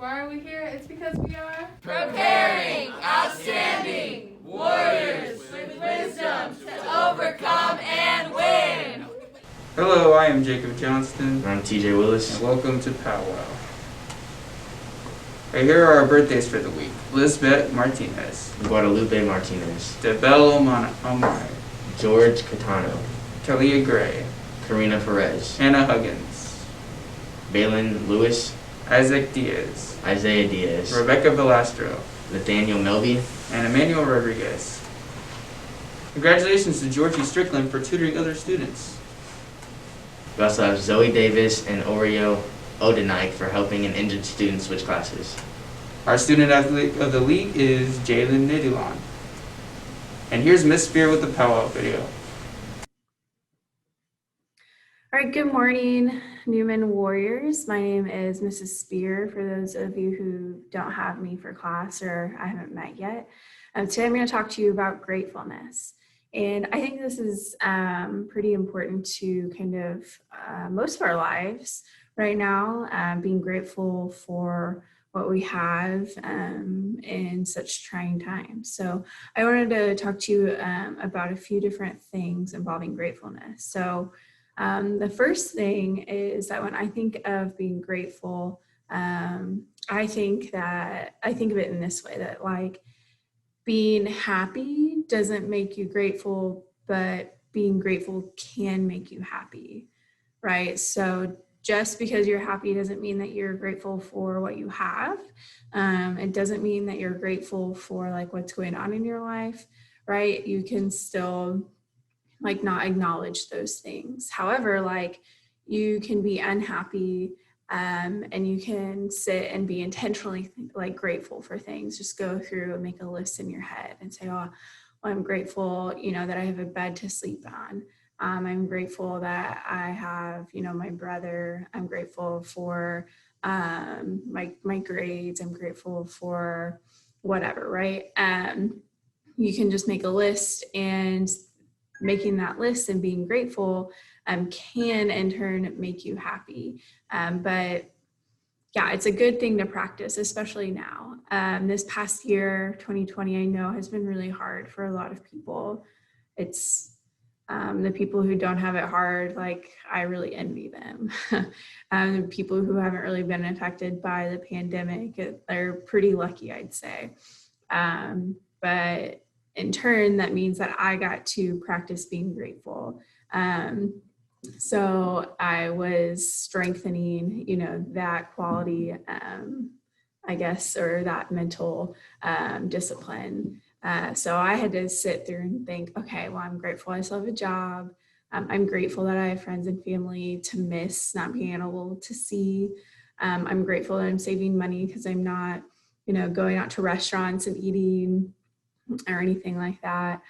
Why are we here? It's because we are preparing outstanding warriors with wisdom to overcome and win. Hello, I am Jacob Johnston. I'm TJ Willis. And welcome to POWWOW. Right, here are our birthdays for the week. Lisbeth Martinez. Guadalupe Martinez. Debel Omar. George Catano. Talia Gray. Karina Perez. Hannah Huggins. Balin Lewis. Isaac Diaz. Isaiah Diaz. Rebecca Velastro. Nathaniel Melby. And Emmanuel Rodriguez. Congratulations to Georgie Strickland for tutoring other students. We also have Zoe Davis and Oreo Odenike for helping an injured student switch classes. Our student athlete of the league is Jalen Nidulon. And here's Miss Speer with the POWWOW video. All right, good morning, Newman Warriors. My name is Mrs. Speer, for those of you who don't have me for class or I haven't met yet. Today I'm going to talk to you about gratefulness. And I think this is pretty important to kind of most of our lives right now, being grateful for what we have in such trying times. So I wanted to talk to you about a few different things involving gratefulness. So the first thing is that when I think of being grateful, I think of it in this way, that like being happy doesn't make you grateful, but being grateful can make you happy, right? So just because you're happy doesn't mean that you're grateful for what you have. It doesn't mean that you're grateful for like what's going on in your life, right? You can still like not acknowledge those things. However, like you can be unhappy and you can sit and be intentionally like grateful for things. Just go through and make a list in your head and say, oh, well, I'm grateful, that I have a bed to sleep on. I'm grateful that I have, my brother. I'm grateful for my grades. I'm grateful for whatever, right? You can just make a list, and making that list and being grateful can in turn make you happy. But yeah, it's a good thing to practice, especially now. This past year, 2020, I know has been really hard for a lot of people. It's the people who don't have it hard, like I really envy them. The people who haven't really been affected by the pandemic, they're pretty lucky, I'd say. But in turn, that means that I got to practice being grateful. So I was strengthening, that quality, I guess, or that mental discipline. So I had to sit through and think, okay, well, I'm grateful I still have a job. I'm grateful that I have friends and family to miss not being able to see. I'm grateful that I'm saving money because I'm not, going out to restaurants and eating or anything like that.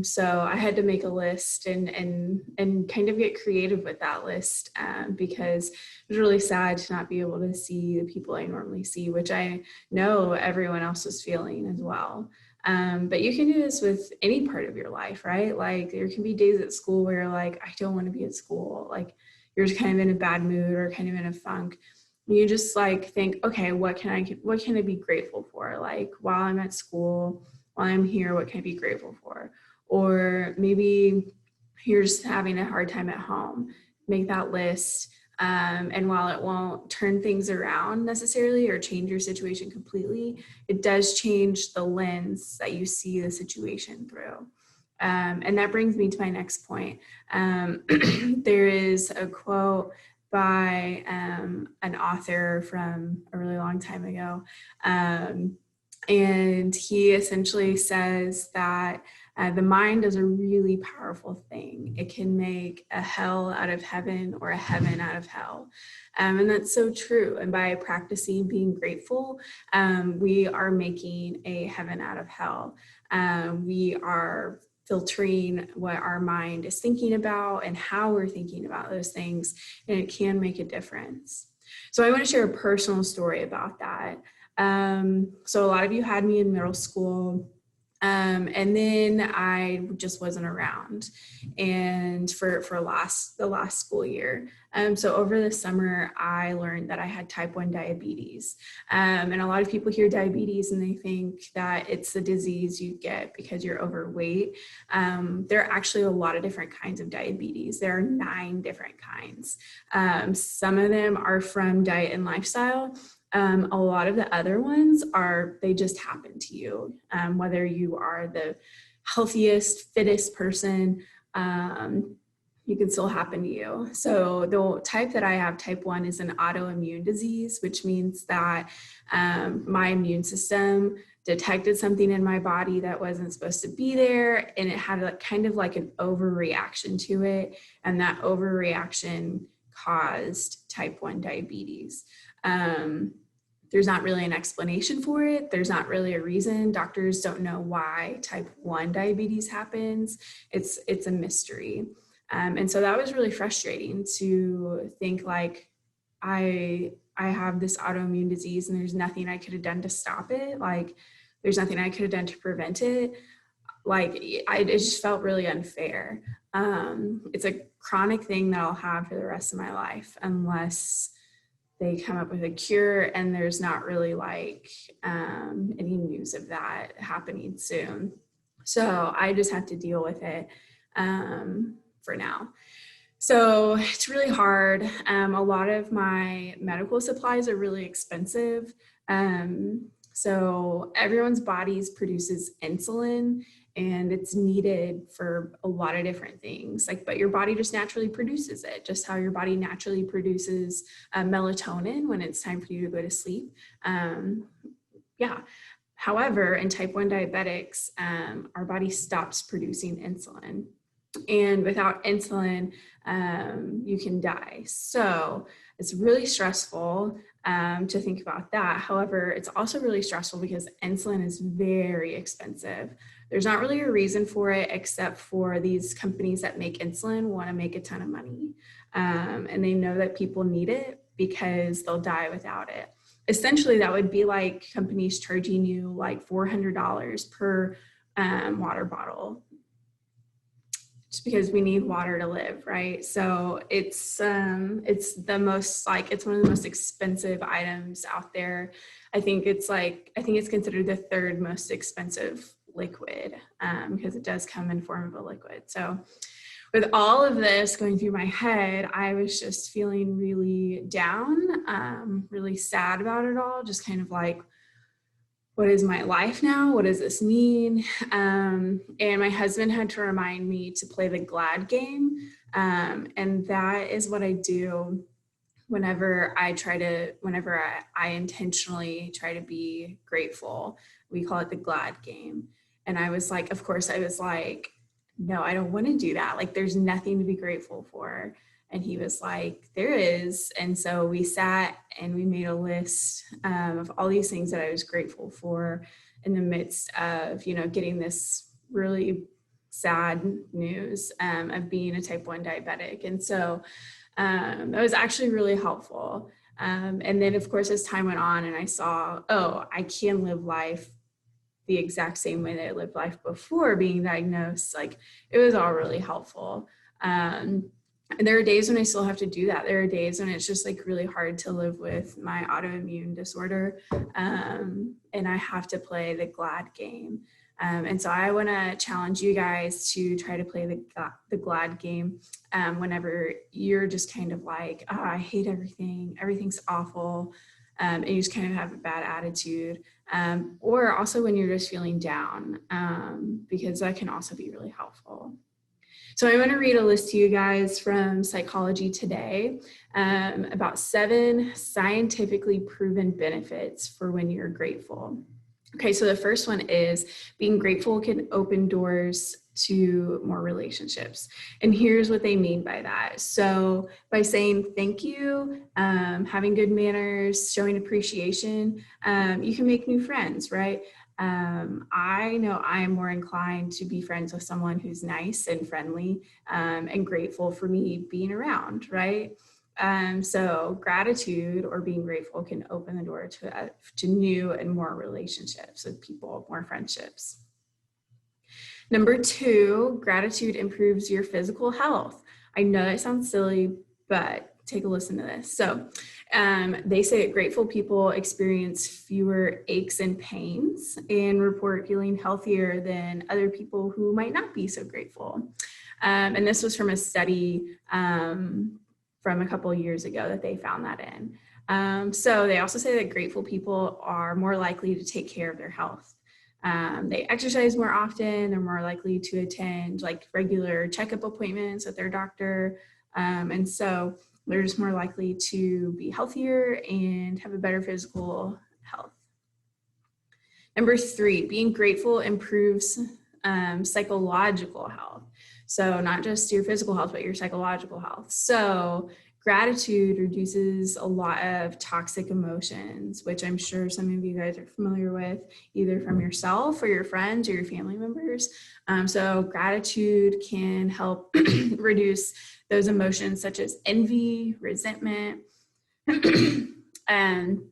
So I had to make a list and kind of get creative with that list because it was really sad to not be able to see the people I normally see, which I know everyone else was feeling as well. But you can do this with any part of your life, right? Like there can be days at school where you're like, I don't want to be at school. Like you're just kind of in a bad mood or kind of in a funk. You just like think, okay, what can I be grateful for? Like while I'm at school, while I'm here, what can I be grateful for? Or maybe you're just having a hard time at home. Make that list. And while it won't turn things around necessarily or change your situation completely, it does change the lens that you see the situation through. And that brings me to my next point. There is a quote by an author from a really long time ago. And he essentially says that the mind is a really powerful thing. It can make a hell out of heaven or a heaven out of hell. And that's so true. And by practicing being grateful, we are making a heaven out of hell. We are filtering what our mind is thinking about and how we're thinking about those things, and it can make a difference. So I want to share a personal story about that. So a lot of you had me in middle school. And then I just wasn't around and for the last school year. So over the summer, I learned that I had type 1 diabetes. And a lot of people hear diabetes and they think that it's the disease you get because you're overweight. There are actually a lot of different kinds of diabetes. There are 9 different kinds. Some of them are from diet and lifestyle. A lot of the other ones they just happen to you, whether you are the healthiest, fittest person, you can still happen to you. So the type that I have, type 1, is an autoimmune disease, which means that my immune system detected something in my body that wasn't supposed to be there, and it had kind of like an overreaction to it, and that overreaction caused type 1 diabetes. There's not really an explanation for it. There's not really a reason. Doctors don't know why type 1 diabetes happens. It's a mystery. And so that was really frustrating to think like, I have this autoimmune disease and there's nothing I could have done to stop it. Like, there's nothing I could have done to prevent it. Like, it just felt really unfair. It's a chronic thing that I'll have for the rest of my life unless they come up with a cure, and there's not really like any news of that happening soon. So I just have to deal with it for now. So it's really hard. A lot of my medical supplies are really expensive. So everyone's bodies produces insulin, and it's needed for a lot of different things. But your body just naturally produces it, just how your body naturally produces melatonin when it's time for you to go to sleep. However, in type 1 diabetics, our body stops producing insulin. And without insulin, you can die. So it's really stressful to think about that. However, it's also really stressful because insulin is very expensive. There's not really a reason for it except for these companies that make insulin want to make a ton of money. And they know that people need it because they'll die without it. Essentially, that would be like companies charging you like $400 per water bottle, just because we need water to live, right? So it's one of the most expensive items out there. I think it's considered the 3rd most expensive liquid because it does come in form of a liquid. So with all of this going through my head, I was just feeling really down, really sad about it all, just kind of like, what is my life now? What does this mean? And my husband had to remind me to play the GLAD game. And that is what I do whenever I intentionally try to be grateful. We call it the GLAD game. And I was like, no, I don't want to do that. Like, there's nothing to be grateful for. And he was like, there is. And so we sat and we made a list of all these things that I was grateful for in the midst of, getting this really sad news of being a type 1 diabetic. And so that was actually really helpful. And then, of course, as time went on and I saw, I can live life the exact same way that I lived life before being diagnosed, like, it was all really helpful. And there are days when I still have to do that. There are days when it's just like really hard to live with my autoimmune disorder. And I have to play the GLAD game. And so I want to challenge you guys to try to play the GLAD game whenever you're just kind of like, I hate everything. Everything's awful. And you just kind of have a bad attitude. Or also when you're just feeling down, because that can also be really helpful. So I want to read a list to you guys from Psychology Today about 7 scientifically proven benefits for when you're grateful. Okay, so the first one is being grateful can open doors to more relationships. And here's what they mean by that. So by saying thank you, having good manners, showing appreciation, you can make new friends, right? I know I am more inclined to be friends with someone who's nice and friendly and grateful for me being around, right? So gratitude or being grateful can open the door to new and more relationships with people, more friendships. Number 2, gratitude improves your physical health. I know that sounds silly, but take a listen to this. So they say that grateful people experience fewer aches and pains and report feeling healthier than other people who might not be so grateful. And this was from a study from a couple of years ago that they found that in. So they also say that grateful people are more likely to take care of their health. They exercise more often, they're more likely to attend like regular checkup appointments with their doctor. And so they're just more likely to be healthier and have a better physical health. Number 3, being grateful improves psychological health. So not just your physical health, but your psychological health. So gratitude reduces a lot of toxic emotions, which I'm sure some of you guys are familiar with, either from yourself or your friends or your family members. So gratitude can help reduce those emotions such as envy, resentment, and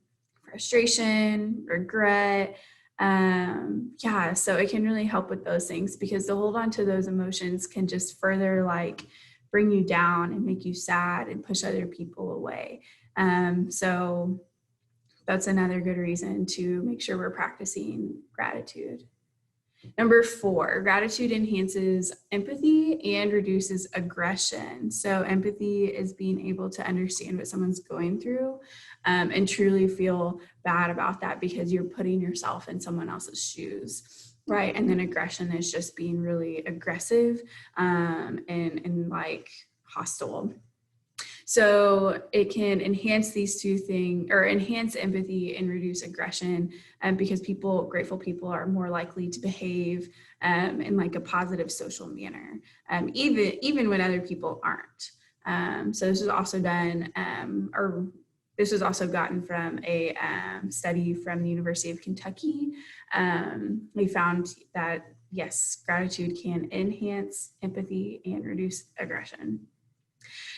frustration, regret. So it can really help with those things, because to hold on to those emotions can just further like bring you down and make you sad and push other people away. So that's another good reason to make sure we're practicing gratitude. Number 4, gratitude enhances empathy and reduces aggression. So empathy is being able to understand what someone's going through and truly feel bad about that because you're putting yourself in someone else's shoes, right? And then aggression is just being really aggressive and like hostile. So it can enhance these two things, or enhance empathy and reduce aggression, because grateful people are more likely to behave in like a positive social manner, even when other people aren't. So this was also done, this was also gotten from a study from the University of Kentucky. We found that, yes, gratitude can enhance empathy and reduce aggression.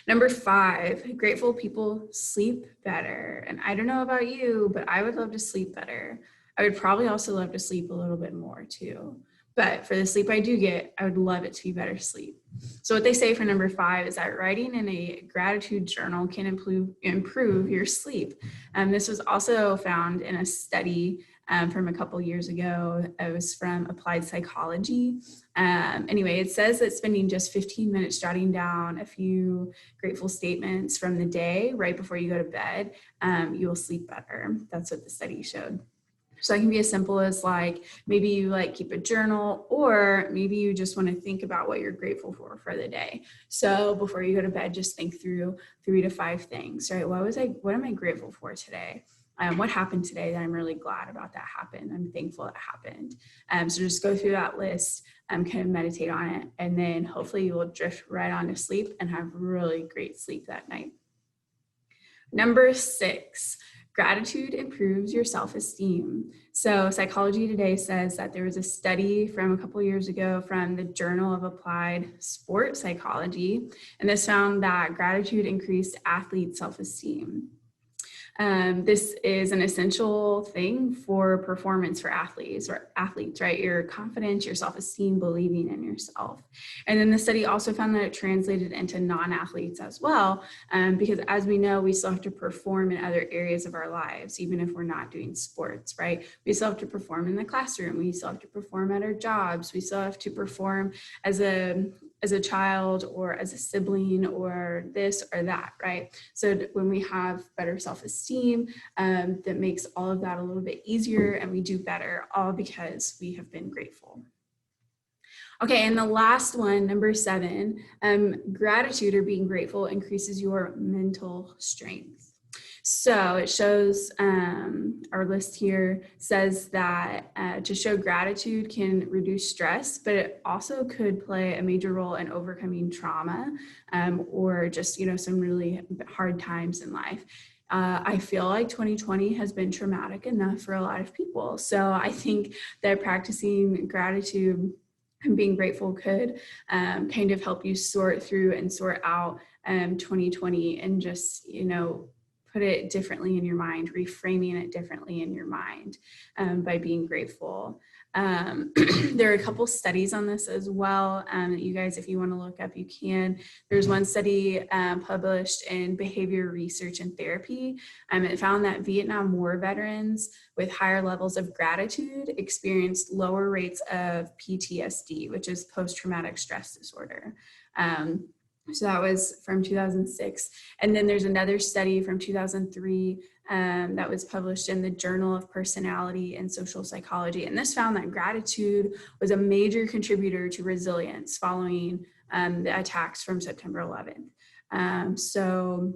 Number 5, grateful people sleep better. And I don't know about you, but I would love to sleep better. I would probably also love to sleep a little bit more too. But for the sleep I do get, I would love it to be better sleep. So what they say for number 5 is that writing in a gratitude journal can improve your sleep. This was also found in a study from a couple years ago. It was from Applied Psychology. Anyway, it says that spending just 15 minutes jotting down a few grateful statements from the day right before you go to bed, you will sleep better. That's what the study showed. So it can be as simple as like, maybe you like keep a journal, or maybe you just want to think about what you're grateful for the day. So before you go to bed, just think through 3 to 5 things, right? What am I grateful for today? What happened today that I'm really glad about that happened? I'm thankful that happened. So just go through that list, kind of meditate on it, and then hopefully you will drift right on to sleep and have really great sleep that night. Number 6, gratitude improves your self-esteem. So Psychology Today says that there was a study from a couple years ago from the Journal of Applied Sport Psychology, and this found that gratitude increased athlete self-esteem. This is an essential thing for performance for athletes, right? Your confidence, your self-esteem, believing in yourself. And then the study also found that it translated into non-athletes as well, because as we know, we still have to perform in other areas of our lives, even if we're not doing sports, right? We still have to perform in the classroom. We still have to perform at our jobs. We still have to perform as a child or as a sibling or this or that, right? So when we have better self-esteem, that makes all of that a little bit easier, and we do better, all because we have been grateful. Okay, and the last one, number 7, gratitude or being grateful increases your mental strength. So it shows, our list here says that to show gratitude can reduce stress, but it also could play a major role in overcoming trauma, or just, some really hard times in life. I feel like 2020 has been traumatic enough for a lot of people. So I think that practicing gratitude and being grateful could kind of help you sort through and sort out 2020 and just, put it differently in your mind, reframing it differently in your mind by being grateful. There are a couple studies on this as well that you guys, if you want to look up, you can. There's one study published in Behavior Research and Therapy. It found that Vietnam War veterans with higher levels of gratitude experienced lower rates of PTSD, which is post-traumatic stress disorder. So that was from 2006. And then there's another study from 2003 that was published in the Journal of Personality and Social Psychology. And this found that gratitude was a major contributor to resilience following the attacks from September 11th. So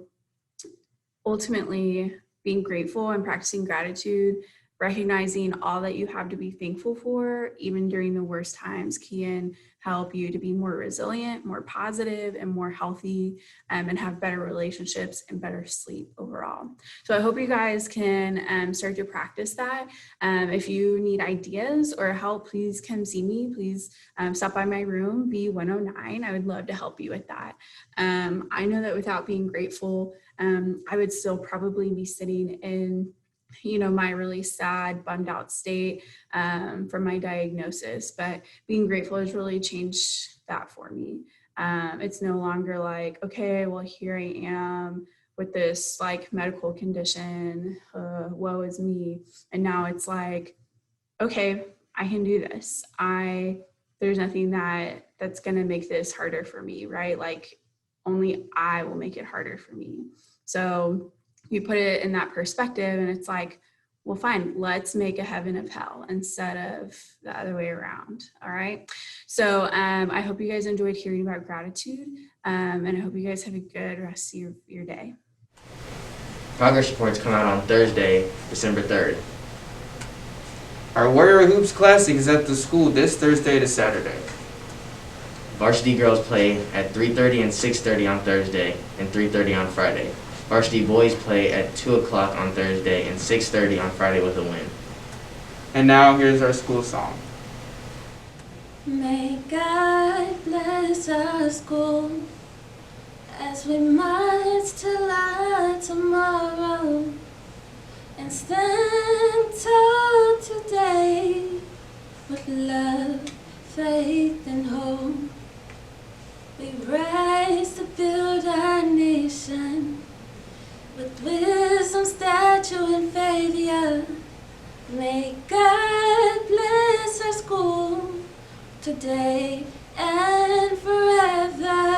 ultimately, being grateful and practicing gratitude, recognizing all that you have to be thankful for, even during the worst times, can help you to be more resilient, more positive, and more healthy, and have better relationships and better sleep overall. So I hope you guys can start to practice that. If you need ideas or help, please come see me. Please stop by my room, B109. I would love to help you with that. I know that without being grateful, I would still probably be sitting in my really sad, bummed out state from my diagnosis, but being grateful has really changed that for me. It's no longer like, okay, well, here I am with this like medical condition, woe is me. And now it's like, okay, I can do this. There's nothing that's going to make this harder for me, right? Like only I will make it harder for me. So you put it in that perspective and it's like, well, fine, let's make a heaven of hell instead of the other way around. All right. So I hope you guys enjoyed hearing about gratitude. And I hope you guys have a good rest of your day. Progress reports come out on Thursday, December 3rd. Our Warrior Hoops Classic is at the school this Thursday to Saturday. Varsity girls play at 3:30 and 6:30 on Thursday and 3:30 on Friday. Varsity boys play at 2 o'clock on Thursday and 6:30 on Friday with a win. And now here's our school song. May God bless our school as we march till our tomorrow and stand tall today with love, faith, and hope. We rise to build our nation with wisdom, stature, and faith, yeah. May God bless our school today and forever.